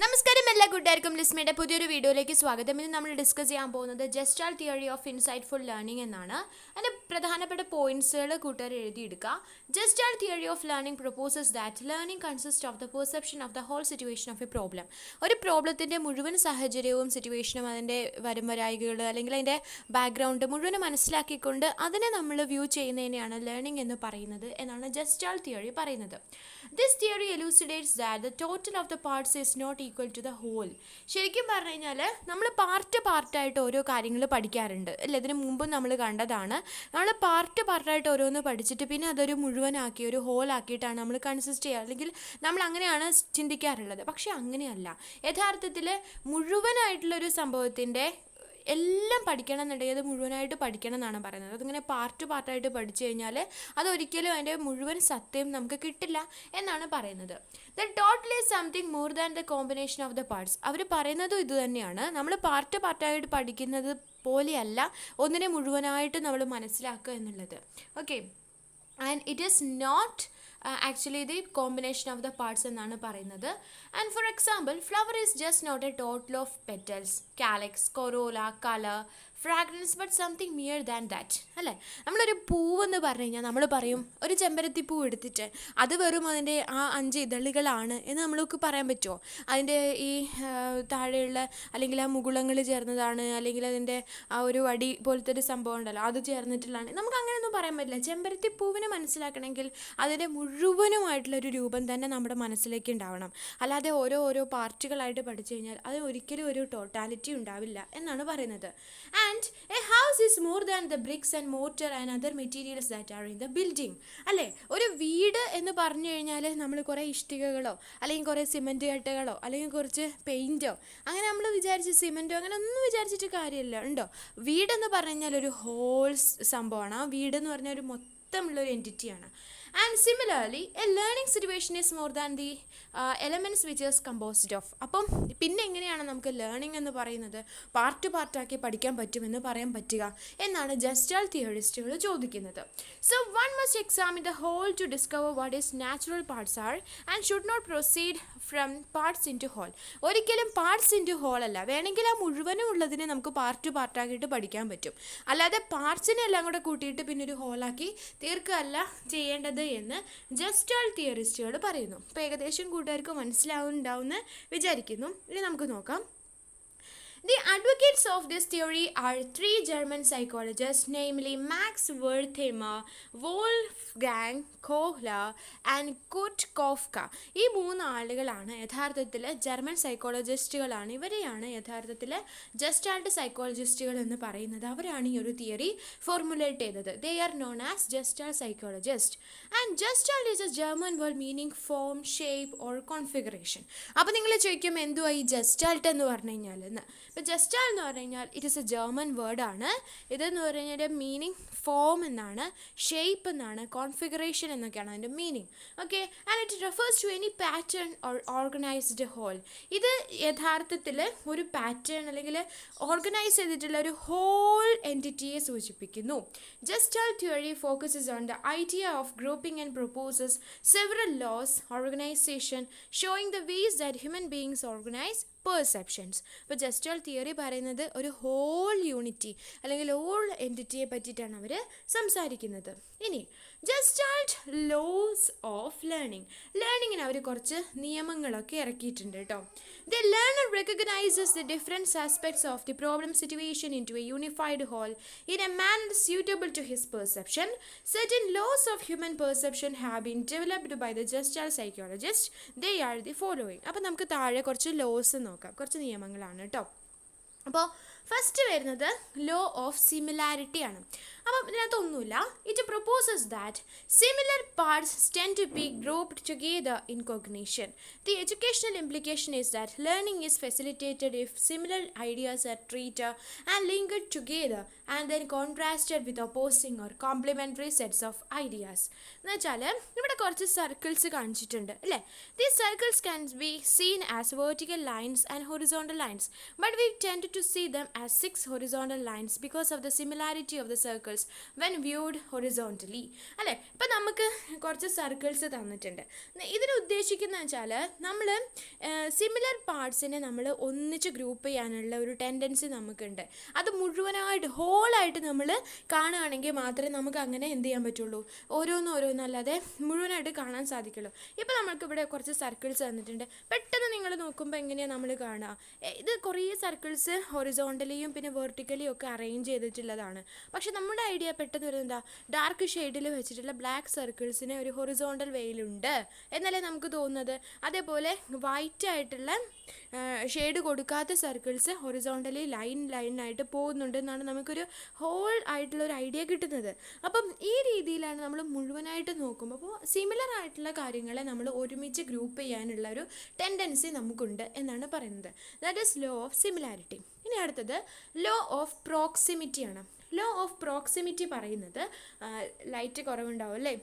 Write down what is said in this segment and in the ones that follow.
നമസ്കാരം എല്ലാ കൂട്ടുകാർക്കും ലിസ്മയുടെ പുതിയൊരു വീഡിയോയിലേക്ക് സ്വാഗതം. ഇന്ന് നമ്മൾ ഡിസ്കസ് ചെയ്യാൻ പോകുന്നത് Gestalt theory of insightful learning എന്നാണ്. അതിൻ്റെ പ്രധാനപ്പെട്ട പോയിന്റ്സുകൾ കൂട്ടുകാർ എഴുതിയെടുക്കുക. Gestalt theory of learning proposes that learning consist of the perception of the whole situation of a problem. ഒരു പ്രോബ്ലത്തിൻ്റെ മുഴുവൻ സാഹചര്യവും സിറ്റുവേഷനും അതിൻ്റെ വരുംവരായികൾ അല്ലെങ്കിൽ അതിൻ്റെ ബാക്ക്ഗ്രൗണ്ട് മുഴുവൻ മനസ്സിലാക്കിക്കൊണ്ട് അതിനെ നമ്മൾ വ്യൂ ചെയ്യുന്നതിനെയാണ് ലേണിംഗ് എന്ന് പറയുന്നത് എന്നാണ് ജസ്റ്റാൾ തിയറി പറയുന്നത്. This theory elucidates that the total of the parts is not equal to the whole. ശരിക്കും പറഞ്ഞു കഴിഞ്ഞാൽ നമ്മൾ പാർട്ടായിട്ട് ഓരോ കാര്യങ്ങൾ പഠിക്കാറുണ്ട് അല്ലേ? ഇതിന് മുമ്പും നമ്മൾ കണ്ടതാണ്. നമ്മൾ പാർട്ടായിട്ട് ഓരോന്ന് പഠിച്ചിട്ട് പിന്നെ അതൊരു മുഴുവനാക്കി ഒരു ഹോളാക്കിയിട്ടാണ് നമ്മൾ കൺസിസ്റ്റ് ചെയ്യുക, അല്ലെങ്കിൽ നമ്മൾ അങ്ങനെയാണ് ചിന്തിക്കാറുള്ളത്. പക്ഷെ അങ്ങനെയല്ല. യഥാർത്ഥത്തിൽ മുഴുവനായിട്ടുള്ളൊരു സംഭവത്തിൻ്റെ എല്ലാം പഠിക്കണം എന്നുണ്ടെങ്കിൽ അത് മുഴുവനായിട്ട് പഠിക്കണം എന്നാണ് പറയുന്നത്. അതിങ്ങനെ പാർട്ടായിട്ട് പഠിച്ചു കഴിഞ്ഞാൽ അതൊരിക്കലും അതിൻ്റെ മുഴുവൻ സത്യം നമുക്ക് കിട്ടില്ല എന്നാണ് പറയുന്നത്. The total is something more than the combination of the parts. അവർ പറയുന്നതും ഇത് തന്നെയാണ്. നമ്മൾ പാർട്ടായിട്ട് പഠിക്കുന്നത് പോലെയല്ല ഒന്നിനെ മുഴുവനായിട്ട് നമ്മൾ മനസ്സിലാക്കുക എന്നുള്ളത്. Okay, and it is not actually the combination of the parts എന്നാണ് പറയുന്നത്. And for example, flower is just not a total of petals, calyx, corolla, colour, fragrance, but something more than that. അല്ലേ? നമ്മളൊരു പൂവെന്ന് പറഞ്ഞു കഴിഞ്ഞാൽ നമ്മൾ പറയും ഒരു ചെമ്പരത്തി പൂ എടുത്തിട്ട് അത് വെറും അതിൻ്റെ ആ 5 ഇതളുകളാണ് എന്ന് നമ്മൾക്ക് പറയാൻ പറ്റുമോ? അതിൻ്റെ ഈ താഴെയുള്ള അല്ലെങ്കിൽ ആ മുകുളങ്ങൾ ചേർന്നതാണ്, അല്ലെങ്കിൽ അതിൻ്റെ ആ ഒരു വടി പോലത്തെ ഒരു സംഭവം ഉണ്ടല്ലോ അത് ചേർന്നിട്ടുള്ളതാണ്. നമുക്ക് അങ്ങനെയൊന്നും പറയാൻ പറ്റില്ല. ചെമ്പരത്തി പൂവിനെ മനസ്സിലാക്കണമെങ്കിൽ അതിൻ്റെ മുഴുവനുമായിട്ടുള്ളൊരു രൂപം തന്നെ നമ്മുടെ മനസ്സിലേക്ക് ഉണ്ടാവണം. അല്ലാതെ ഓരോ പാർട്ടുകളായിട്ട് പഠിച്ചു കഴിഞ്ഞാൽ അത് ഒരിക്കലും ഒരു ടോട്ടാലിറ്റി ഉണ്ടാവില്ല എന്നാണ് പറയുന്നത്. And a house is more than the bricks and mortar and other materials that are in the building. അല്ലേ? ഒരു വീട് എന്ന് പറഞ്ഞു കഴിഞ്ഞാൽ നമ്മൾ കുറേ ഇഷ്ടികകളോ അല്ലെങ്കിൽ കുറേ സിമെൻറ്റ് കട്ടകളോ അല്ലെങ്കിൽ കുറച്ച് പെയിൻറ്റോ അങ്ങനെ നമ്മൾ വിചാരിച്ച് സിമെൻറ്റോ അങ്ങനെ ഒന്നും വിചാരിച്ചിട്ട് കാര്യമില്ല. ഉണ്ടോ? വീടെന്ന് പറഞ്ഞു കഴിഞ്ഞാൽ ഒരു ഹോൾ സംഭവമാണ്. ആ വീടെന്ന് പറഞ്ഞാൽ ഒരു മൊത്തമുള്ളൊരു എൻറ്റിറ്റിയാണ്. And similarly, a learning situation is more than the elements which is composed of. അപ്പം പിന്നെ എങ്ങനെയാണ് നമുക്ക് ലേണിംഗ് എന്ന് പറയുന്നത് പാർട്ടാക്കി പഠിക്കാൻ പറ്റുമെന്ന് പറയാൻ പറ്റുക എന്നാണ് ജസ്റ്റാൾ തിയറിസ്റ്റുകൾ ചോദിക്കുന്നത്. So one must examine the whole to discover what is natural parts are and should not proceed from parts in to whole. ഒരിക്കലും പാർട്സ് ഇൻ ടു ഹോൾ അല്ല. വേണമെങ്കിൽ ആ മുഴുവനും ഉള്ളതിനെ നമുക്ക് പാർട്ടാക്കിയിട്ട് പഠിക്കാൻ പറ്റും. അല്ലാതെ പാർട്സിനെ എല്ലാം കൂടെ കൂട്ടിയിട്ട് പിന്നെ ഒരു ഹോളാക്കി തീർക്കുകയല്ല ചെയ്യേണ്ടത് എന്ന് ജസ്റ്റാൾ തിയറിസ്റ്റുകൾ പറയുന്നു. അപ്പോൾ ഏകദേശം കൂട്ടുകാർക്ക് മനസ്സിലാവുന്നുണ്ടാവുമെന്ന് വിചാരിക്കുന്നു. ഇനി നമുക്ക് നോക്കാം. The advocates of this theory are 3 German psychologists, namely Max Wertheimer, Wolfgang Kohler and Kurt Kofka. ഈ 3 ആളുകളാണ് യഥാർത്ഥത്തിൽ ജർമ്മൻ സൈക്കോളജിസ്റ്റുകളാണ്. ഇവരെയാണ് യഥാർത്ഥത്തിൽ ജസ്റ്റാൾട്ട് സൈക്കോളജിസ്റ്റുകൾ എന്ന് പറയുന്നത്. അവരാണ് ഈ ഒരു തിയറി ഫോർമുലേറ്റ് ചെയ്തത്. They are known as Gestalt psychologists. And Gestalt is a German word meaning form, shape or configuration. അപ്പോൾ നിങ്ങൾ ചോദിക്കും എന്തുവാ ഈ ജസ്റ്റാൾട്ട് എന്ന് പറഞ്ഞു കഴിഞ്ഞാൽ എന്ന്. ഇപ്പോൾ ജസ്റ്റാൾ എന്ന് പറഞ്ഞു കഴിഞ്ഞാൽ ഇറ്റ് ഈസ് എ ജർമ്മൻ വേർഡാണ്. ഇതെന്ന് പറഞ്ഞു കഴിഞ്ഞാൽ മീനിങ് ഫോം എന്നാണ്, ഷേപ്പ് എന്നാണ്, കോൺഫിഗറേഷൻ എന്നൊക്കെയാണ് അതിൻ്റെ meaning. Okay, and it refers to any pattern or organised whole. ഇത് യഥാർത്ഥത്തിൽ ഒരു പാറ്റേൺ അല്ലെങ്കിൽ ഓർഗനൈസ് ചെയ്തിട്ടുള്ള ഒരു ഹോൾ എൻറ്റിറ്റിയെ സൂചിപ്പിക്കുന്നു. Gestalt theory focuses on the idea of grouping and proposes several laws organisation showing the ways that human beings organise perceptions. ഇപ്പോൾ Gestalt theory പറയുന്നത് ഒരു ഹോൾ യൂണിറ്റി അല്ലെങ്കിൽ ഹോൾ എൻറ്റിറ്റിയെ പറ്റിയിട്ടാണ് അവർ സംസാരിക്കുന്നത്. ഇനി ജസ്റ്റാൾട്ട് ലോസ് ഓഫ് ലേണിങ്ങിന് അവർ കുറച്ച് നിയമങ്ങളൊക്കെ ഇറക്കിയിട്ടുണ്ട് കേട്ടോ. The learner recognises the different aspects of the problem situation into a unified whole in a manner suitable to his perception. Certain laws of human perception have been developed by the Gestalt psychologist. They are the following. അപ്പോൾ നമുക്ക് താഴെ കുറച്ച് loss നോക്കാം. കുറച്ച് നിയമങ്ങളാണ് കേട്ടോ. അപ്പോൾ first വരുന്നത് ലോ ഓഫ് സിമിലാരിറ്റി ആണ്. അപ്പം ഇതിനകത്തൊന്നുമില്ല. It proposes that similar parts tend to be grouped together in cognition. The educational implication is that learning is facilitated if similar ideas are treated and linked together and then contrasted with opposing or complementary sets of ideas. എന്ന് വെച്ചാൽ ഇവിടെ കുറച്ച് circles കാണിച്ചിട്ടുണ്ട് അല്ലേ? These circles can be seen as vertical lines and horizontal lines, but we tend to see them as 6 horizontal lines because of the similarity of the circles when viewed horizontally. അല്ലേ, ഇപ്പം നമുക്ക് കുറച്ച് circles തന്നിട്ടുണ്ട്. ഇതിന് ഉദ്ദേശിക്കുന്നത് വെച്ചാൽ നമ്മൾ similar പാർട്സിനെ നമ്മൾ ഒന്നിച്ച് ഗ്രൂപ്പ് ചെയ്യാനുള്ള ഒരു ടെൻഡൻസി നമുക്കുണ്ട്. അത് മുഴുവനായിട്ട് ഹോളായിട്ട് നമ്മൾ കാണുകയാണെങ്കിൽ മാത്രമേ നമുക്ക് അങ്ങനെ എന്ത് ചെയ്യാൻ പറ്റുള്ളൂ, ഓരോന്നല്ലാതെ മുഴുവനായിട്ട് കാണാൻ സാധിക്കുള്ളൂ. ഇപ്പോൾ നമ്മൾക്കിവിടെ കുറച്ച് സർക്കിൾസ് തന്നിട്ടുണ്ട്. പെട്ടെന്ന് നിങ്ങൾ നോക്കുമ്പോൾ എങ്ങനെയാണ് നമ്മൾ കാണുക, ഇത് കുറേ സർക്കിൾസ് ഹൊറിസോണ്ടലിയും പിന്നെ വെർട്ടിക്കലിയും ഒക്കെ അറേഞ്ച് ചെയ്തിട്ടുള്ളതാണ്. പക്ഷെ നമ്മുടെ ഐഡിയ പെട്ടെന്ന് വരുന്നത് എന്താ, ഡാർക്ക് ഷെയ്ഡിൽ വെച്ചിട്ടുള്ള ബ്ലാക്ക് സർക്കിൾസിന് ഒരു ഹൊറിസോണ്ടൽ വെയിലുണ്ട് എന്നല്ലേ നമുക്ക് തോന്നുന്നത്. അതേപോലെ വൈറ്റ് ആയിട്ടുള്ള ഷെയ്ഡ് കൊടുക്കാത്ത സർക്കിൾസ് ഹൊറിസോണ്ടലി ലൈനായിട്ട് പോകുന്നുണ്ട് എന്നാണ് നമുക്കൊരു ഹോൾ ആയിട്ടുള്ള ഒരു ഐഡിയ കിട്ടുന്നത്. അപ്പം ഈ രീതിയിലാണ് നമ്മൾ മുഴുവനായിട്ട് നോക്കുമ്പോൾ അപ്പോൾ സിമിലർ ആയിട്ടുള്ള കാര്യങ്ങളെ നമ്മൾ ഒരുമിച്ച് ഗ്രൂപ്പ് ചെയ്യാനുള്ള ഒരു ടെൻഡൻസി നമുക്കുണ്ട് എന്നാണ് പറയുന്നത്. That is law of similarity. ഇനി അടുത്തത് ലോ ഓഫ് പ്രോക്സിമിറ്റിയാണ്. ലോ ഓഫ് പ്രോക്സിമിറ്റി പറയുന്നത്, ലൈറ്റ് കുറവുണ്ടാവും അല്ലേ,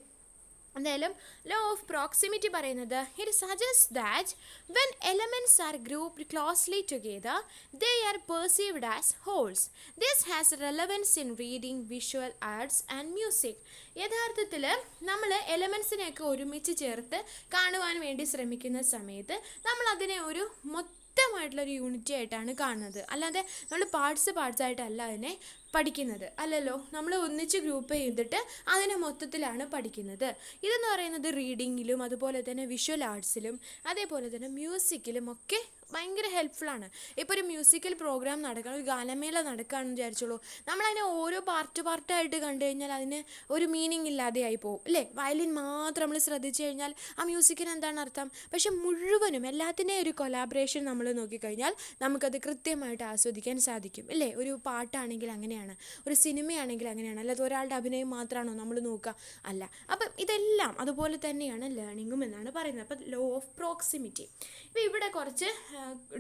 എന്തായാലും ലോ ഓഫ് പ്രോക്സിമിറ്റി പറയുന്നത്, it suggest that when elements are grouped closely together they are perceived as wholes. This has relevance in reading, visual arts and music. യഥാർത്ഥത്തിൽ നമ്മൾ എലമെൻസിനെയൊക്കെ ഒരുമിച്ച് ചേർത്ത് കാണുവാൻ വേണ്ടി ശ്രമിക്കുന്ന സമയത്ത് നമ്മൾ അതിനെ ഒരു മൊത്തമായിട്ടുള്ളൊരു യൂണിറ്റി ആയിട്ടാണ് കാണുന്നത്. അല്ലാതെ നമ്മൾ പാർട്സ് ആയിട്ടല്ല അതിനെ പഠിക്കുന്നത്, അല്ലല്ലോ. നമ്മൾ ഒന്നിച്ച് ഗ്രൂപ്പ് ചെയ്തിട്ട് അതിനെ മൊത്തത്തിലാണ് പഠിക്കുന്നത്. ഇതെന്ന് പറയുന്നത് റീഡിങ്ങിലും അതുപോലെ തന്നെ വിഷ്വൽ ആർട്സിലും അതേപോലെ തന്നെ മ്യൂസിക്കിലും ഒക്കെ ഭയങ്കര ഹെൽപ്ഫുള്ളാണ്. ഇപ്പോൾ ഒരു മ്യൂസിക്കൽ പ്രോഗ്രാം നടക്കണം, ഒരു ഗാനമേള നടക്കുകയാണെന്ന് വിചാരിച്ചോളൂ, നമ്മളതിനെ ഓരോ പാർട്ടായിട്ട് കണ്ടു കഴിഞ്ഞാൽ അതിന് ഒരു മീനിങ് ഇല്ലാതെയായി പോകും അല്ലേ. വയലിൻ മാത്രം നമ്മൾ ശ്രദ്ധിച്ചു കഴിഞ്ഞാൽ ആ മ്യൂസിക്കിന് എന്താണ് അർത്ഥം, പക്ഷെ മുഴുവനും എല്ലാത്തിൻ്റെയും ഒരു കൊലാബറേഷൻ നമ്മൾ നോക്കിക്കഴിഞ്ഞാൽ നമുക്കത് കൃത്യമായിട്ട് ആസ്വദിക്കാൻ സാധിക്കും അല്ലേ. ഒരു പാട്ടാണെങ്കിൽ അങ്ങനെയാണ്, ഒരു സിനിമയാണെങ്കിൽ അങ്ങനെയാണ്, അല്ലാതെ ഒരാളുടെ അഭിനയം മാത്രമാണോ നമ്മൾ നോക്കുക, അല്ല. അപ്പം ഇതെല്ലാം അതുപോലെ തന്നെയാണ് ലേണിങ്ങും എന്നാണ് പറയുന്നത്. അപ്പം ലോ ഓഫ് പ്രോക്സിമിറ്റി. ഇപ്പോൾ ഇവിടെ കുറച്ച്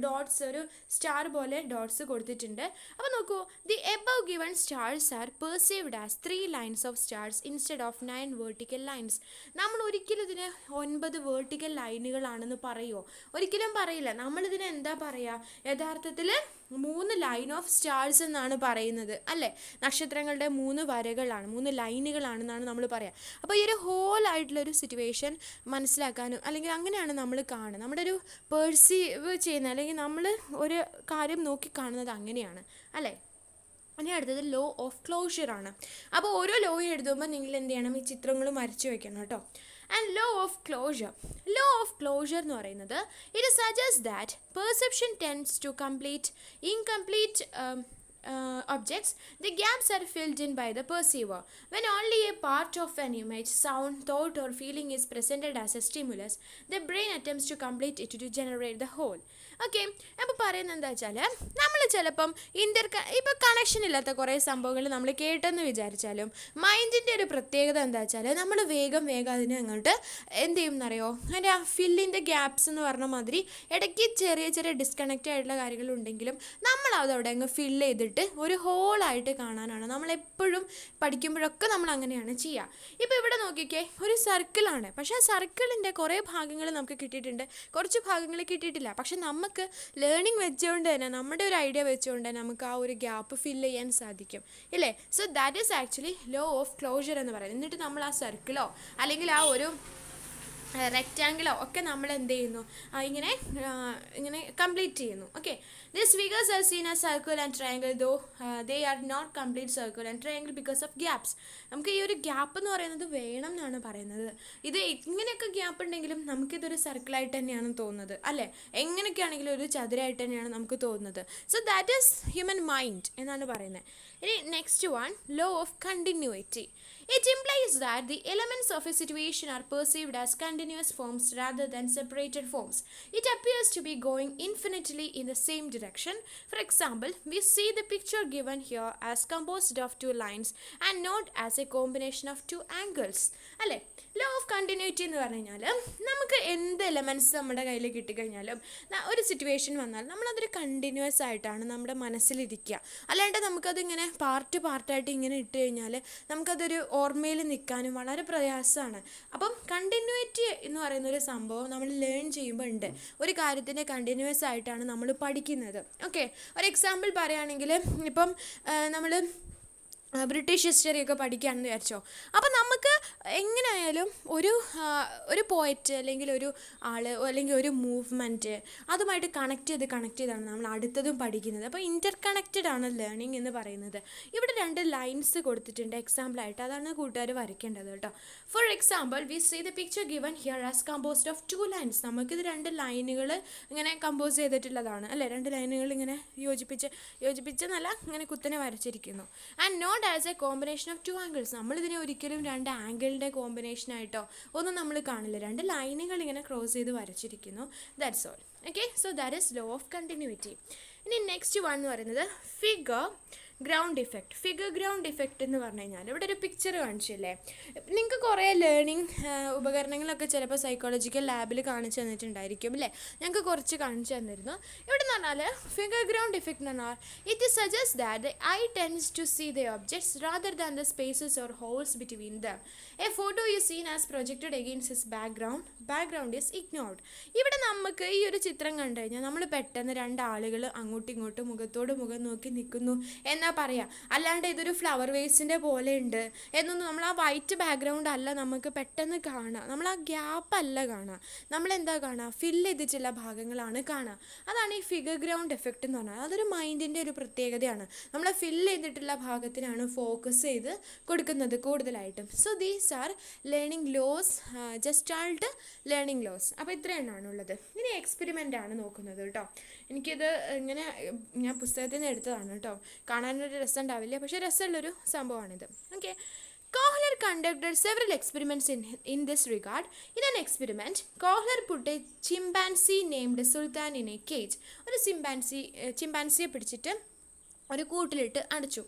ഡോട്ട്സ്, ഒരു സ്റ്റാർ പോലെ ഡോട്ട്സ് കൊടുത്തിട്ടുണ്ട്. അപ്പോൾ നോക്കൂ, the above given stars R perceived as 3 lines of stars instead of 9 vertical lines. നമ്മൾ ഒരിക്കലും ഇതിന് 9 vertical ലൈനുകളാണെന്ന് പറയുമോ? ഒരിക്കലും പറയില്ല. നമ്മളിതിനെ എന്താ പറയുക, യഥാർത്ഥത്തിൽ 3 ലൈൻ ഓഫ് സ്റ്റാർസ് എന്നാണ് പറയുന്നത് അല്ലേ. നക്ഷത്രങ്ങളുടെ 3 വരകളാണ്, 3 ലൈനുകളാണെന്നാണ് നമ്മൾ പറയുക. അപ്പോൾ ഈ ഒരു ഹോൾ ആയിട്ടുള്ളൊരു സിറ്റുവേഷൻ മനസ്സിലാക്കാനും അല്ലെങ്കിൽ അങ്ങനെയാണ് നമ്മൾ കാണുക, നമ്മുടെ ഒരു പെർസീവ് ചെയ്യുന്നത് അല്ലെങ്കിൽ നമ്മൾ ഒരു കാര്യം നോക്കി കാണുന്നത് അങ്ങനെയാണ് അല്ലേ. ഇനി അടുത്തത് ലോ ഓഫ് ക്ലോഷറാണ്. അപ്പോൾ ഓരോ ലോ എഴുതുമ്പോൾ നിങ്ങൾ എന്ത് ചെയ്യണം, ഈ ചിത്രങ്ങൾ വരച്ചു വെക്കണം കേട്ടോ. ആൻഡ് ലോ ഓഫ് ക്ലോഷർ എന്ന് പറയുന്നത്, it suggest that perception tends to incomplete objects. The gaps are filled in by the perceiver. When only a part of an image, sound, thought or feeling is presented as a stimulus, the brain attempts to complete it to generate the whole. Okay, അപ്പോൾ പറയുന്നത് എന്താ വെച്ചാൽ, നമ്മൾ ചിലപ്പം ഇപ്പോൾ connection ഇല്ലാത്ത കുറേ സംഭവങ്ങൾ നമ്മൾ കേട്ടെന്ന് വിചാരിച്ചാലും മൈൻഡിൻ്റെ ഒരു പ്രത്യേകത എന്താ വെച്ചാൽ നമ്മൾ വേഗം അതിനെ അങ്ങോട്ട് എന്ത് ചെയ്യും എന്നറിയോ, അതിൻ്റെ ആ ഫില്ലിൻ്റെ ഗ്യാപ്സ് എന്ന് പറഞ്ഞ മാതിരി ഇടയ്ക്ക് ചെറിയ ഡിസ്കണക്റ്റ് ആയിട്ടുള്ള കാര്യങ്ങളുണ്ടെങ്കിലും നമ്മൾ അതവിടെ അങ്ങ് ഫില്ല് ചെയ്തിട്ട് ഒരു ഹോളായിട്ട് കാണാനാണ് നമ്മളെപ്പോഴും പഠിക്കുമ്പോഴൊക്കെ നമ്മൾ അങ്ങനെയാണ് ചെയ്യുക. ഇപ്പോൾ ഇവിടെ നോക്കിക്കേ, ഒരു സർക്കിളാണ്, പക്ഷേ ആ സർക്കിളിൻ്റെ കുറേ ഭാഗങ്ങൾ നമുക്ക് കിട്ടിയിട്ടുണ്ട്, കുറച്ച് ഭാഗങ്ങൾ കിട്ടിയിട്ടില്ല. പക്ഷെ നമുക്ക് ലേണിംഗ് വെച്ചുകൊണ്ട് തന്നെ, നമ്മുടെ ഒരു ഐഡിയ വെച്ചുകൊണ്ട് തന്നെ നമുക്ക് ആ ഒരു ഗ്യാപ്പ് ഫില്ല് ചെയ്യാൻ സാധിക്കും ഇല്ലേ. So that is actually law of closure എന്ന് പറയുന്നത്. എന്നിട്ട് നമ്മൾ ആ സർക്കിളോ അല്ലെങ്കിൽ ആ ഒരു റെക്റ്റാങ്കിളോ ഒക്കെ നമ്മൾ എന്ത് ചെയ്യുന്നു, ഇങ്ങനെ കംപ്ലീറ്റ് ചെയ്യുന്നു. Okay, these figures are seen as circle and triangle, though they are not complete circle and triangle because of gaps. നമുക്ക് ഈ ഒരു ഗ്യാപ്പ് എന്ന് പറയുന്നത് വേണം എന്നാണ് പറയുന്നത്. ഇത് ഇങ്ങനെയൊക്കെ ഗ്യാപ്പ് ഉണ്ടെങ്കിലും നമുക്കിതൊരു സർക്കിളായിട്ട് തന്നെയാണ് തോന്നുന്നത് അല്ലേ. എങ്ങനെയൊക്കെയാണെങ്കിലും ഒരു ചതുരായിട്ട് തന്നെയാണ് നമുക്ക് തോന്നുന്നത്. So that is human mind എന്നാണ് പറയുന്നത്. ഇനി next one, law of continuity. It implies that the elements of a situation are perceived as continuous forms rather than separated forms. It appears to be going infinitely in the same direction. For example, we see the picture given here as composed of 2 lines and not as a combination of 2 angles. അല്ലേ, law of continuity എന്ന് പറഞ്ഞു കഴിഞ്ഞാൽ നമുക്ക് എന്ത് elements നമ്മുടെ കയ്യിൽ കിട്ടിക്കഴിഞ്ഞാലും ഒരു situation വന്നാൽ നമ്മളതൊരു കണ്ടിന്യൂസ് ആയിട്ടാണ് നമ്മുടെ മനസ്സിലിരിക്കുക. അല്ലാണ്ട് നമുക്കതിങ്ങനെ പാർട്ടായിട്ട് ഇങ്ങനെ ഇട്ട് കഴിഞ്ഞാൽ നമുക്കതൊരു ഓർമ്മയിൽ നിൽക്കാനും വളരെ പ്രയാസമാണ്. അപ്പം കണ്ടിന്യൂറ്റി എന്ന് പറയുന്നൊരു സംഭവം നമ്മൾ ലേൺ ചെയ്യുമ്പോൾ ഉണ്ട്. ഒരു കാര്യത്തിൻ്റെ കണ്ടിന്യൂസ് ആയിട്ടാണ് നമ്മൾ പഠിക്കുന്നത്. ഓക്കെ, ഒരു എക്സാമ്പിൾ പറയുകയാണെങ്കിൽ ഇപ്പം നമ്മൾ ബ്രിട്ടീഷ് ഹിസ്റ്ററിയൊക്കെ പഠിക്കുകയാണെന്ന് വിചാരിച്ചോ. അപ്പം നമുക്ക് എങ്ങനെയായാലും ഒരു പോയറ്റ് അല്ലെങ്കിൽ ഒരു ആൾ അല്ലെങ്കിൽ ഒരു മൂവ്മെൻറ്റ് അതുമായിട്ട് കണക്ട് ചെയ്താണ് നമ്മൾ അടുത്തതും പഠിക്കുന്നത്. അപ്പോൾ ഇൻ്റർ കണക്റ്റഡ് ആണ് ലേണിംഗ് എന്ന് പറയുന്നത്. ഇവിടെ 2 ലൈൻസ് കൊടുത്തിട്ടുണ്ട് എക്സാമ്പിളായിട്ട്, അതാണ് കൂട്ടുകാർ വരയ്ക്കേണ്ടത് കേട്ടോ. For example we see the picture given here as composed of 2 lines. നമുക്കിത് 2 ലൈനുകൾ ഇങ്ങനെ കമ്പോസ് ചെയ്തിട്ടുള്ളതാണ് അല്ലേ. 2 ലൈനുകൾ ഇങ്ങനെ യോജിപ്പിച്ചെന്നല്ല ഇങ്ങനെ കുത്തനെ വരച്ചിരിക്കുന്നു. And not as a combination of 2 angles. നമ്മളിതിനെ ഒരിക്കലും 2 ആംഗിളിൻ്റെ കോമ്പിനേഷനായിട്ടോ ഒന്നും നമ്മൾ കാണില്ല. 2 ലൈനുകൾ ഇങ്ങനെ ക്രോസ് ചെയ്ത് വരച്ചിരിക്കുന്നു. That's all. Okay, so that is law of continuity. ഇനി നെക്സ്റ്റ് വൺ എന്ന് പറയുന്നത് figure ground effect. Figure ground effect എന്ന് പറഞ്ഞു കഴിഞ്ഞാൽ ഇവിടെ ഒരു പിക്ചർ കാണിച്ചില്ലേ. നിങ്ങൾക്ക് കുറേ ലേണിംഗ് ഉപകരണങ്ങളൊക്കെ ചിലപ്പോൾ സൈക്കോളജിക്കൽ ലാബിൽ കാണിച്ചു തന്നിട്ടുണ്ടായിരിക്കും അല്ലേ. ഞങ്ങൾക്ക് കുറച്ച് കാണിച്ചു തന്നിരുന്നു. ഇവിടെ എന്ന് പറഞ്ഞാൽ ഫിഗർ ഗ്രൗണ്ട് ഇഫക്റ്റ് എന്ന് പറഞ്ഞാൽ it suggest that the eye tends to see the objects rather than the spaces or holes between them. A photo is seen as projected against his background is ignored. ഇവിടെ നമുക്ക് ഈ ഒരു ചിത്രം കണ്ടു കഴിഞ്ഞാൽ നമ്മൾ പെട്ടെന്ന് 2 ആളുകൾ അങ്ങോട്ടും ഇങ്ങോട്ടും മുഖത്തോട് മുഖം നോക്കി നിൽക്കുന്നു എന്നാ പറയാം. അല്ലാണ്ട് ഇതൊരു ഫ്ലവർ വേസിൻ്റെ പോലെ ഉണ്ട് എന്നൊന്നും നമ്മൾ ആ വൈറ്റ് ബാക്ക്ഗ്രൗണ്ട് അല്ല നമുക്ക് പെട്ടെന്ന് കാണാം. നമ്മൾ ആ ഗ്യാപ്പ് അല്ല കാണാം, നമ്മളെന്താ കാണുക, ഫില്ല് ചെയ്തിട്ടുള്ള ഭാഗങ്ങളാണ് കാണുക. അതാണ് ഈ ഫിഗർ ഗ്രൗണ്ട് എഫക്റ്റ് എന്ന് പറഞ്ഞാൽ. അതൊരു മൈൻഡിൻ്റെ ഒരു പ്രത്യേകതയാണ്. നമ്മൾ ഫില്ല് ചെയ്തിട്ടുള്ള ഭാഗത്തിനാണ് ഫോക്കസ് ചെയ്ത് കൊടുക്കുന്നത് കൂടുതലായിട്ടും. So these are learning laws, gestalt learning laws. അപ്പോൾ ഇത്രയെണ്ണാണുള്ളത്. ഇനി എക്സ്പെരിമെൻ്റ് ആണ് നോക്കുന്നത് കേട്ടോ. എനിക്കിത് ഇങ്ങനെ ഞാൻ പുസ്തകത്തിൽ നിന്ന് എടുത്തതാണ് കേട്ടോ. കാണാനൊരു രസം ഉണ്ടാവില്ല, പക്ഷേ രസമുള്ളൊരു സംഭവമാണിത്. Okay, Kohler conducted several experiments in this regard. In an experiment, Kohler put a chimpanzee named Sultan in a cage. ഒരു ചിമ്പാൻസിയെ പിടിച്ചിട്ട് ഒരു കൂട്ടിലിട്ട് അടച്ചു.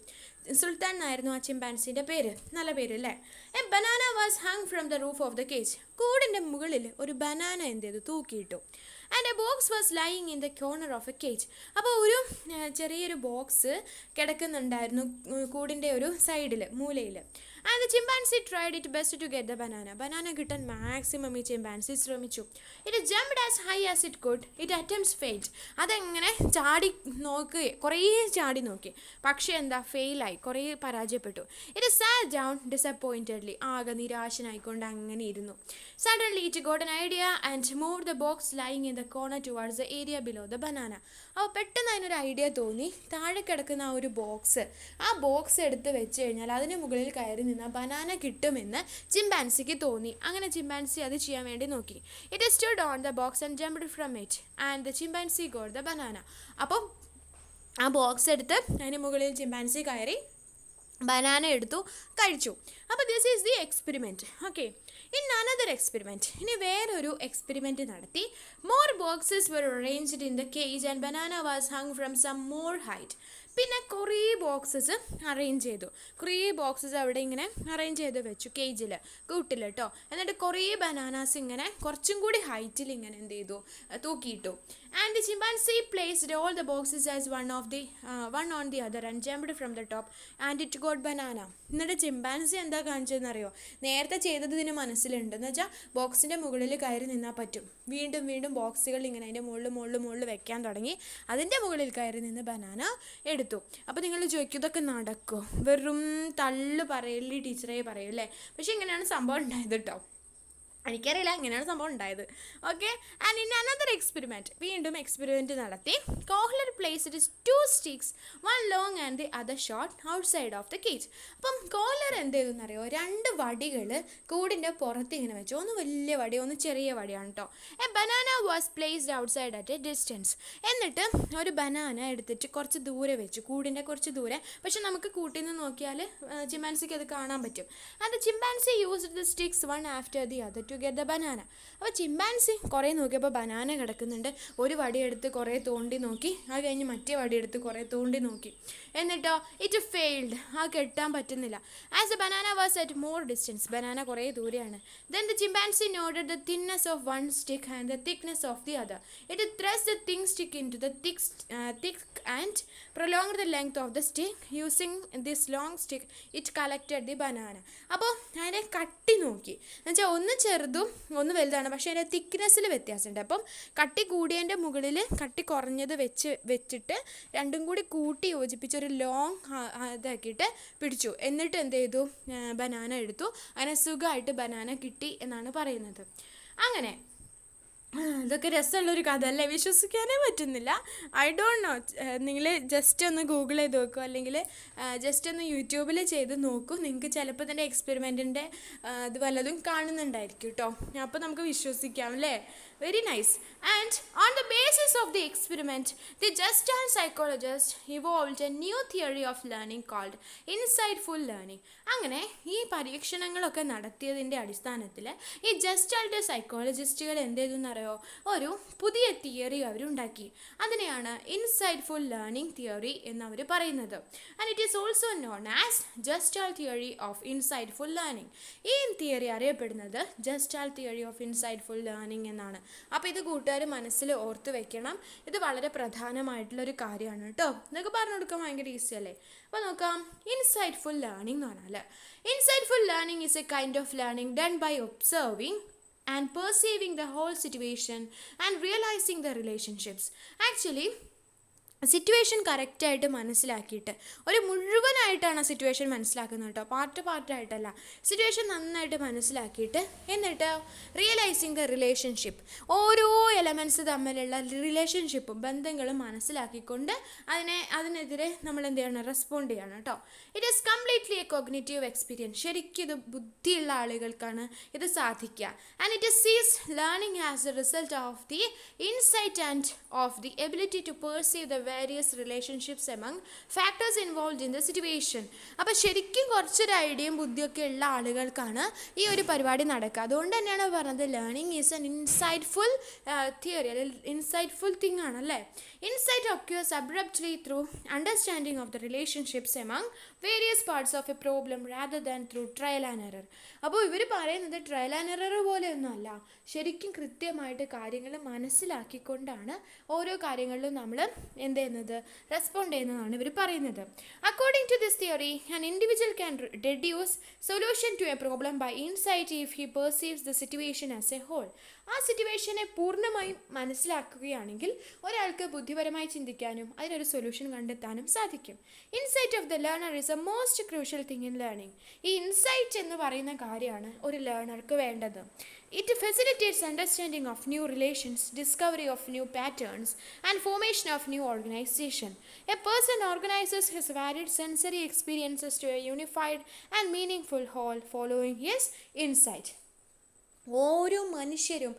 സുൽത്താൻ എന്നായിരുന്നു ആ ചിമ്പാൻസിൻ്റെ പേര്. നല്ല പേര് അല്ലേ. A banana was hang from the roof of the cage. കൂടിൻ്റെ മുകളിൽ ഒരു ബനാന എന്ത് ചെയ്തു, തൂക്കിയിട്ടു. And a box was lying in the corner of a cage. അപ്പോൾ ഒരു ചെറിയൊരു ബോക്സ് കിടക്കുന്നുണ്ടായിരുന്നു കൂടിൻ്റെ ഒരു സൈഡിൽ, മൂലയിൽ. And the chimpanzee tried it best to get the banana കിട്ടാൻ മാക്സിമം ഈ ചിമ്പാൻസി ശ്രമിച്ചു. It jumped as high as it could. It attempts failed. അതെങ്ങനെ ചാടി കുറേ ചാടി നോക്കി, പക്ഷേ എന്താ, ഫെയിലായി, കുറേ പരാജയപ്പെട്ടു. It sat down disappointedly. ആകെ നിരാശനായിക്കൊണ്ട് അങ്ങനെ ഇരുന്നു. Suddenly it got an idea and move the box lying in the corner towards the area below the banana. അപ്പോൾ പെട്ടെന്ന് അതിനൊരു ഐഡിയ തോന്നി. താഴെ കിടക്കുന്ന ആ ഒരു ബോക്സ് എടുത്ത് വെച്ച് കഴിഞ്ഞാൽ അതിന് മുകളിൽ കയറി നിന്ന് ബനാന കിട്ടുമെന്ന് ചിമ്പാൻസിക്ക് തോന്നി. അങ്ങനെ ചിമ്പാൻസി അത് ചെയ്യാൻ വേണ്ടി നോക്കി. It stood on the box and jumped from it and the chimpanzee got the banana. അപ്പം ആ ബോക്സ് എടുത്ത് അതിന് മുകളിൽ ചിമ്പാൻസി കയറി ബനാന എടുത്തു, കഴിച്ചു. അപ്പോൾ this is the experiment. Okay, in another experiment, ഇനി വേറൊരു എക്സ്പെരിമെൻറ്റ് നടത്തി. More boxes were arranged in the cage and banana was hung from some more height. പിന്നെ കുറേ ബോക്സസ് അറേഞ്ച് ചെയ്തു. അവിടെ ഇങ്ങനെ അറേഞ്ച് ചെയ്ത് വെച്ചു കേജിൽ, കൂട്ടിൽ കേട്ടോ. എന്നിട്ട് കുറേ ബനാനാസ് ഇങ്ങനെ കുറച്ചും കൂടി ഹൈറ്റിൽ ഇങ്ങനെ എന്ത് ചെയ്തു, തൂക്കിയിട്ടു. And the chimpanzee placed all the boxes as one on the other and jumped from the top and it got banana. എന്നിട്ട് ചിമ്പാൻസി എന്താ കാണിച്ചതെന്നറിയോ, നേരത്തെ ചെയ്തത് ഇതിന് മനസ്സിലുണ്ട്. എന്ന് വെച്ചാൽ ബോക്സിൻ്റെ മുകളിൽ കയറി നിന്നാൽ പറ്റും. വീണ്ടും ബോക്സുകൾ ഇങ്ങനെ അതിൻ്റെ മുകളിൽ വെക്കാൻ തുടങ്ങി. അതിൻ്റെ മുകളിൽ കയറി നിന്ന് ബനാന എടുത്തു. അപ്പോൾ നിങ്ങൾ ചോദിക്കും, ഇതൊക്കെ നടക്കുമോ? വെറും തള്ളു പറയല്ലേ ടീച്ചറേ പറയൂ അല്ലേ. പക്ഷേ ഇങ്ങനെയാണ് സംഭവം ഉണ്ടായത് കേട്ടോ. എനിക്കറിയില്ല, ഇങ്ങനെയാണ് സംഭവം ഉണ്ടായത്. Okay, and in another experiment, വീണ്ടും എക്സ്പെരിമെൻറ്റ് നടത്തി. Kohler placed 2 sticks, one long and the other short, outside of the cage. അപ്പം കോഹ്ലർ എന്ത് ചെയ്തെന്നറിയോ, 2 വടികൾ കൂടിൻ്റെ പുറത്ത് ഇങ്ങനെ വെച്ചു. ഒന്ന് വലിയ വടി, ഒന്ന് ചെറിയ വടിയാണ് കേട്ടോ. A banana was placed outside at A distance. എന്നിട്ട് ഒരു ബനാന എടുത്തിട്ട് കുറച്ച് ദൂരെ വെച്ചു, കൂടിൻ്റെ കുറച്ച് ദൂരെ. പക്ഷെ നമുക്ക് കൂട്ടിൽ നിന്ന് നോക്കിയാൽ ചിമ്പാൻസിക്ക് അത് കാണാൻ പറ്റും. And the chimpanzee used the sticks one after the other to to get the banana. അപ്പോൾ ചിമ്പാൻസി കുറേ നോക്കിയപ്പോൾ ബനാന കിടക്കുന്നുണ്ട്. ഒരു വടിയെടുത്ത് കുറേ തോണ്ടി നോക്കി, അത് കഴിഞ്ഞ് മറ്റേ വടിയെടുത്ത് കുറേ തോണ്ടി നോക്കി. എന്നിട്ടോ ഇറ്റ് ഫെയിൽഡ്, ആ കെട്ടാൻ പറ്റുന്നില്ല. As the banana was at more distance, banana കുറേ ദൂരെയാണ്. Then the chimpanzee noted the thickness of one stick and the thickness of the other. It thrust the thin stick into the thick and prolonged the length of the stick. Using this long stick, it collected the banana. അപ്പോൾ അതിനെ കട്ടി നോക്കി, എന്നുവെച്ചാൽ ഒന്ന് ചെറുതും ഒന്ന് വലുതാണ്, പക്ഷേ അതിൻ്റെ തിക്നെസ്സിൽ വ്യത്യാസമുണ്ട്. അപ്പം കട്ടി കൂടിയതിൻ്റെ മുകളിൽ കട്ടി കുറഞ്ഞത് വെച്ചിട്ട് രണ്ടും കൂടി കൂട്ടി യോജിപ്പിച്ചൊരു ലോങ് ഇതാക്കിയിട്ട് പിടിച്ചു. എന്നിട്ട് എന്ത് ചെയ്തു, ബനാന എടുത്തു. അങ്ങനെ സുഖമായിട്ട് ബനാന കിട്ടി എന്നാണ് പറയുന്നത്. അങ്ങനെ ഇതൊക്കെ രസമുള്ളൊരു കഥ അല്ലേ, വിശ്വസിക്കാനേ പറ്റുന്നില്ല. ഐ ഡോണ്ട് നോ, നിങ്ങൾ ജസ്റ്റ് ഒന്ന് ഗൂഗിൾ ചെയ്ത് നോക്കൂ, അല്ലെങ്കിൽ ജസ്റ്റ് ഒന്ന് യൂട്യൂബിൽ ചെയ്ത് നോക്കൂ. നിങ്ങൾക്ക് ചിലപ്പോൾ ഇതിൻ്റെ എക്സ്പെരിമെൻറ്റിൻ്റെ ഇത് വല്ലതും കാണുന്നുണ്ടായിരിക്കും കേട്ടോ. അപ്പോൾ നമുക്ക് വിശ്വസിക്കാം അല്ലേ. Very nice. And on the basis of the experiment the Gestalt psychologist evolved a new theory of learning called insightful learning. അങ്ങനെ ഈ പരീക്ഷണങ്ങളൊക്കെ നടത്തിയതിൻ്റെ അടിസ്ഥാനത്തിൽ ഈ Gestalt സൈക്കോളജിസ്റ്റുകൾ എന്ത് ചെയ്തെന്നറിയോ, ഒരു പുതിയ തിയറി അവരുണ്ടാക്കി. അതിനെയാണ് ഇൻസൈറ്റ്ഫുൾ ലേണിംഗ് തിയറി എന്നവർ പറയുന്നത്. And it is also known as Gestalt theory of insightful learning. ഈ തിയറി അറിയപ്പെടുന്നത് Gestalt theory of insightful learning എന്നാണ്. അപ്പോൾ ഇത് കൂട്ടുകാർ മനസ്സിൽ ഓർത്ത് വെക്കണം. ഇത് വളരെ പ്രധാനമായിട്ടുള്ളൊരു കാര്യമാണ് കേട്ടോ. ഇതൊക്കെ പറഞ്ഞു കൊടുക്കാൻ ഭയങ്കര ഈസി അല്ലേ. അപ്പോൾ നോക്കാം, ഇൻസൈറ്റ്ഫുൾ ലേണിംഗ് എന്ന് പറഞ്ഞാൽ, insightful learning is a kind of learning done by observing and perceiving the whole situation and realizing the relationships. Actually situation കറക്റ്റായിട്ട് മനസ്സിലാക്കിയിട്ട്, ഒരു മുഴുവനായിട്ടാണ് സിറ്റുവേഷൻ മനസ്സിലാക്കുന്നത് കേട്ടോ, പാർട്ടായിട്ടല്ല. സിറ്റുവേഷൻ നന്നായിട്ട് മനസ്സിലാക്കിയിട്ട് എന്നിട്ട് റിയലൈസിങ് ദ റിലേഷൻഷിപ്പ്, ഓരോ എലമെൻറ്റ്സ് തമ്മിലുള്ള റിലേഷൻഷിപ്പും ബന്ധങ്ങളും മനസ്സിലാക്കിക്കൊണ്ട് അതിനെതിരെ നമ്മൾ എന്ത് ചെയ്യണം, റെസ്പോണ്ട് ചെയ്യണം കേട്ടോ. It is completely a cognitive experience. ശരിക്കും ഇത് ബുദ്ധിയുള്ള ആളുകൾക്കാണ് ഇത് സാധിക്കുക. And it sees learning as a result of the insight and of the ability to perceive the various relationships among factors involved in the situation. അപ്പോൾ ശരിക്കും കുറച്ചൊരു ഐഡിയയും ബുദ്ധിയൊക്കെ ഉള്ള ആളുകൾക്കാണ് ഈ ഒരു പരിപാടി നടക്കുക. അതുകൊണ്ട് തന്നെയാണ് പറഞ്ഞത് learning is an insightful theory, അല്ലെങ്കിൽ ഇൻസൈറ്റ്ഫുൾ തിങ് ആണല്ലേ. Insight occurs abruptly through understanding of the relationships among various parts of a problem rather than through trial and error. അപ്പോൾ ഇവർ പറയുന്നത് ട്രയൽ ആൻഡ് എറർ പോലെയൊന്നും അല്ല, ശരിക്കും കൃത്യമായിട്ട് കാര്യങ്ങൾ മനസ്സിലാക്കിക്കൊണ്ടാണ് ഓരോ കാര്യങ്ങളിലും നമ്മൾ എന്ത് ചെയ്യുന്നത്, റെസ്പോണ്ട് ചെയ്യുന്നതാണ് ഇവർ പറയുന്നത്. According to this theory an individual can deduce solution to a problem by insight if he perceives the situation as a whole. ആ സിറ്റുവേഷനെ പൂർണ്ണമായും മനസ്സിലാക്കുകയാണെങ്കിൽ ഒരാൾക്ക് ബുദ്ധിപരമായി ചിന്തിക്കാനും അതിനൊരു സൊല്യൂഷൻ കണ്ടെത്താനും സാധിക്കും. Insight of the learner is A most crucial thing in learning. ഈ ഇൻസൈറ്റ് എന്ന് പറയുന്ന കാര്യമാണ് ഒരു ലേണർക്ക് വേണ്ടത്. It facilitates understanding of new relations, discovery of new patterns, and formation of new organization. A person organizes his varied sensory experiences to a unified and meaningful whole following his insight. ഓരോ മനുഷ്യരും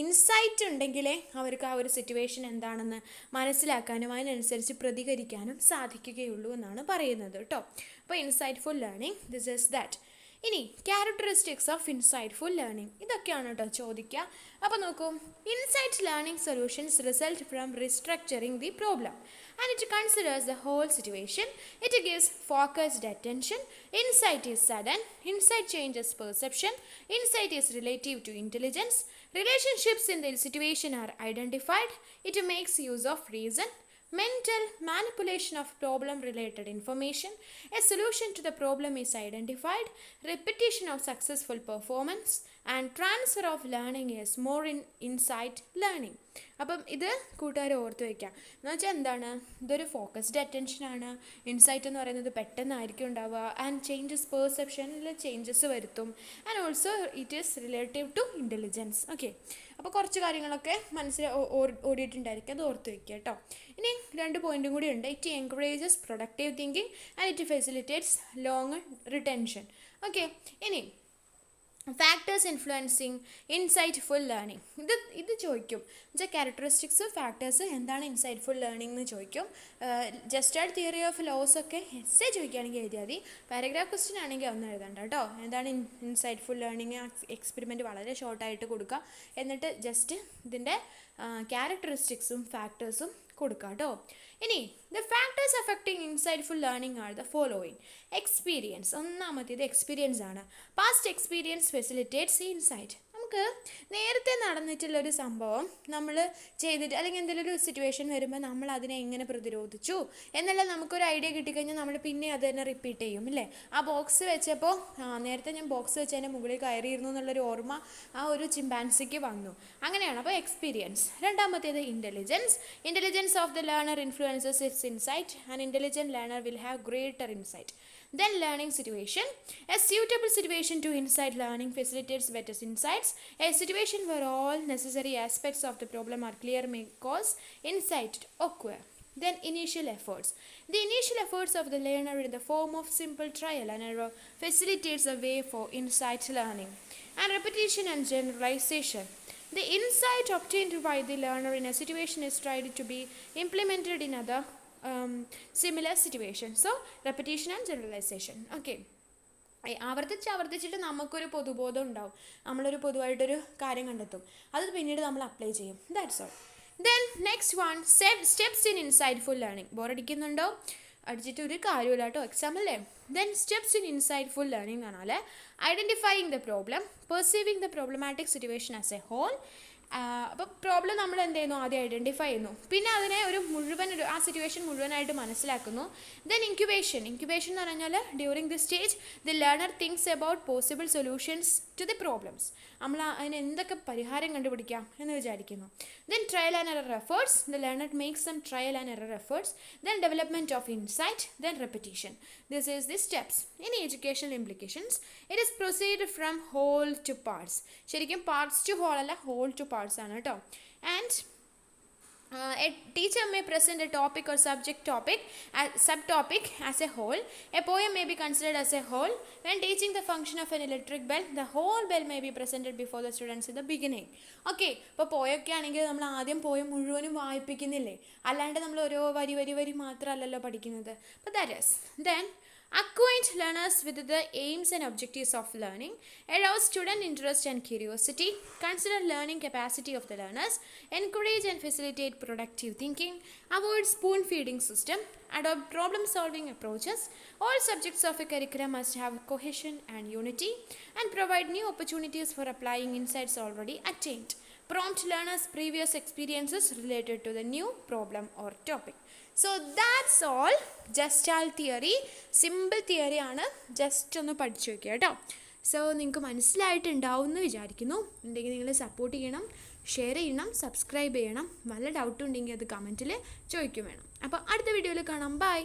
insight ഉണ്ടെങ്കിലേ അവർക്ക് ആ ഒരു situation എന്താണെന്ന് മനസ്സിലാക്കാനും അതിനനുസരിച്ച് പ്രതികരിക്കാനും സാധിക്കുകയുള്ളൂ എന്നാണ് പറയുന്നത് കേട്ടോ. അപ്പോൾ insightful learning, this is that. ഇനി ക്യാരക്ടറിസ്റ്റിക്സ് ഓഫ് ഇൻസൈറ്റ്ഫുൾ ലേണിംഗ്, ഇതൊക്കെയാണ് കേട്ടോ ചോദിക്കുക. അപ്പോൾ നോക്കൂ, insight learning solutions result from restructuring the problem and it considers the whole situation. It gives focused attention. Insight is sudden. Insight changes perception. Insight is relative to intelligence. Relationships in the situation are identified. It makes use of reason. Mental manipulation of problem-related information. A solution to the problem is identified. Repetition of successful performance and transfer of learning is more in insight learning. അപ്പം ഇത് കൂട്ടുകാർ ഓർത്ത് വയ്ക്കാം. എന്ന് വെച്ചാൽ എന്താണ്, ഇതൊരു focused അറ്റൻഷനാണ്. Insight എന്ന് പറയുന്നത് പെട്ടെന്നായിരിക്കും ഉണ്ടാവുക. ആൻഡ് ചേഞ്ചസ് പെർസെപ്ഷനിൽ ചേഞ്ചസ് വരുത്തും. And also it is relative to intelligence. Okay, അപ്പോൾ കുറച്ച് കാര്യങ്ങളൊക്കെ മനസ്സിൽ ഓടിയിട്ടുണ്ടായിരിക്കും, അത് ഓർത്ത് വയ്ക്കുക കേട്ടോ. ഇനി 2 പോയിൻറ്റും കൂടി ഉണ്ട്. It encourages productive thinking and it facilitates long retention. Okay, ഇനി ഫാക്ടേഴ്സ് ഇൻഫ്ലുവൻസിങ് ഇൻസൈറ്റ്ഫുൾ ലേണിംഗ്. ഇത് ചോദിക്കും. ക്യാരക്ടറിസ്റ്റിക്സ് ഫാക്ടേഴ്സ് എന്താണ് ഇൻസൈറ്റ്ഫുൾ ലേണിംഗ് എന്ന് ചോദിക്കും. ജസ്റ്റാൾട്ട് തിയറി ഓഫ് ലോസ് ഒക്കെ എസ്സേ ചോദിക്കുകയാണെങ്കിൽ എഴുതിയാൽ മതി. പാരഗ്രാഫ് ക്വസ്റ്റ്യൻ ആണെങ്കിൽ ഒന്നും എഴുതണ്ട കേട്ടോ. എന്താണ് ഇൻസൈറ്റ്ഫുൾ ലേണിംഗ് എക്സ്പെരിമെൻറ്റ് വളരെ ഷോർട്ടായിട്ട് കൊടുക്കുക. എന്നിട്ട് ജസ്റ്റ് ഇതിൻ്റെ ക്യാരക്ടറിസ്റ്റിക്സും ഫാക്ടേഴ്സും കൊടുക്കുക കേട്ടോ. ഇനി the factors affecting insightful learning are the following. Experience. ഒന്നാമത്തേത് എക്സ്പീരിയൻസ് ആണ്. Past experience facilitates insight. നമുക്ക് നേരത്തെ നടന്നിട്ടുള്ളൊരു സംഭവം നമ്മൾ ചെയ്തിട്ട് അല്ലെങ്കിൽ എന്തെങ്കിലും ഒരു സിറ്റുവേഷൻ വരുമ്പോൾ നമ്മൾ അതിനെ എങ്ങനെ പ്രതിരോധിച്ചു എന്നുള്ള നമുക്കൊരു ഐഡിയ കിട്ടിക്കഴിഞ്ഞാൽ നമ്മൾ പിന്നെ അത് തന്നെ റിപ്പീറ്റ് ചെയ്യും ഇല്ലേ. ആ ബോക്സ് വെച്ചപ്പോൾ നേരത്തെ ഞാൻ ബോക്സ് വെച്ചതിൻ്റെ മുകളിൽ കയറിയിരുന്നു എന്നുള്ളൊരു ഓർമ്മ ആ ഒരു ചിമ്പാൻസിക്ക് വന്നു. അങ്ങനെയാണ് അപ്പോൾ എക്സ്പീരിയൻസ്. രണ്ടാമത്തേത് intelligence of the learner influences it's insight. An intelligent learner will have greater insight. Then learning situation. A suitable situation to insight learning facilitates better insights. A situation where all necessary aspects of the problem are clear may cause insight to occur. Then initial efforts. The initial efforts of the learner in the form of simple trial and error facilitates a way for insight learning. And repetition and generalization. The insight obtained by the learner in a situation is tried to be implemented in other similar situation. So repetition and generalization. Okay, ആവർത്തിച്ചിട്ട് നമുക്കൊരു പൊതുബോധം ഉണ്ടാവും. നമ്മളൊരു പൊതുവായിട്ടൊരു കാര്യം കണ്ടെത്തും. അത് പിന്നീട് നമ്മൾ apply ചെയ്യും. That's all. Then next one steps in insightful learning. ബോറടിക്കുന്നുണ്ടോ? അടിച്ചിട്ട് ഒരു കാര്യമില്ല കേട്ടോ, എക്സാം അല്ലേ. Then steps in insightful learning എന്ന് പറഞ്ഞാൽ identifying the problem, perceiving the problematic situation as a whole. അപ്പോൾ പ്രോബ്ലം നമ്മൾ എന്ത് ചെയ്യുന്നു? ആദ്യം ഐഡൻറ്റിഫൈ ചെയ്യുന്നു. പിന്നെ അതിനെ ആ സിറ്റുവേഷൻ മുഴുവനായിട്ട് മനസ്സിലാക്കുന്നു. ദെൻ ഇൻക്യുബേഷൻ എന്ന് പറഞ്ഞാൽ during the stage the learner thinks about possible solutions to the problems. നമ്മൾ അതിന് എന്തൊക്കെ പരിഹാരം കണ്ടുപിടിക്കാം എന്ന് വിചാരിക്കുന്നു. Then trial and error efforts. The learner makes some trial and error efforts. Then development of insight. Then repetition. This is the steps. ഇനി educational implications. It is proceed from whole to parts. ശരിക്കും parts to whole അല്ല, whole to parts ആണ് കേട്ടോ. And a teacher may present a topic or subtopic as a whole. A poem may be considered as a whole. When teaching the function of an electric bell, the whole bell may be presented before the students in the beginning. Okay, ഇപ്പോൾ പോയൊക്കെ ആണെങ്കിൽ നമ്മൾ ആദ്യം poem മുഴുവനും വായിപ്പിക്കുന്നില്ലേ, അല്ലാണ്ട് നമ്മൾ ഓരോ വരി മാത്രമല്ലല്ലോ പഠിക്കുന്നത്. അപ്പോൾ that is. Then acquaint learners with the aims and objectives of learning, allow student interest and curiosity, consider learning capacity of the learners, encourage and facilitate productive thinking, avoid spoon feeding system, adopt problem solving approaches. All subjects of a curriculum must have cohesion and unity, and provide new opportunities for applying insights already attained. Prompt learners' previous experiences related to the new problem or topic. So that's all. Gestalt theory, simple theory ആണ്. Just ഒന്ന് പഠിച്ചു വയ്ക്കുക കേട്ടോ. So നിങ്ങൾക്ക് മനസ്സിലായിട്ടുണ്ടാവും എന്ന് വിചാരിക്കുന്നു. ഉണ്ടെങ്കിൽ നിങ്ങൾ സപ്പോർട്ട് ചെയ്യണം, ഷെയർ ചെയ്യണം, സബ്സ്ക്രൈബ് ചെയ്യണം. വല്ല ഡൗട്ട് ഉണ്ടെങ്കിൽ അത് കമൻറ്റിൽ ചോദിക്കും വേണം. അപ്പോൾ അടുത്ത വീഡിയോയിൽ കാണാം. ബൈ.